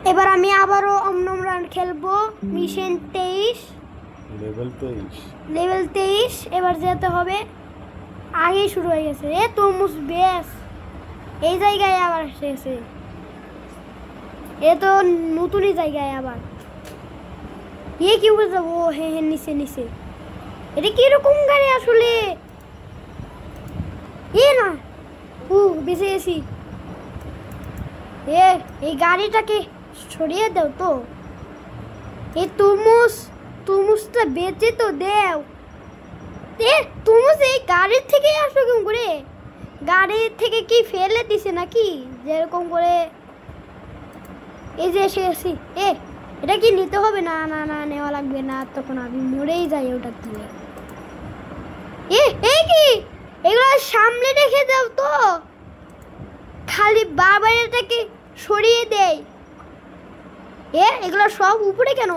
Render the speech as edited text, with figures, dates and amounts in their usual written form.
এবার আমি আবারও অমনম রান খেলবো। Mission 23, level 23। এবার যেতে হবে, আগেই শুরু হয়ে গেছে। তরমুজ বেশ এই জায়গায় আবার এসেছে। এ তো নতুনই জায়গায় আবার। কি উপরে যাবো? হ্যাঁ হ্যাঁ, নিচে নিচে। এটা কিরকম গাড়ি আসলে? না, বেঁচে গেছি। এই গাড়িটাকে সরিয়ে দাও তো। এই তরমুজটা বেঁচে তো দেও। তরমুজ এই গাড়ির থেকে আসবে কেমন করে? গাড়ির থেকে কি ফেলে দিছে নাকি? যেরকম করে এই যে এসে গেছি। এটা কি নিতে হবে? না না না, নেওয়া লাগবে না, তখন আমি মরেই যাই ওটার থেকে। কি এগুলো সামনে রেখে দাও তো, খালি বারবার এটাকে সরিয়ে দেয়। এগুলো সব উপরে কেন?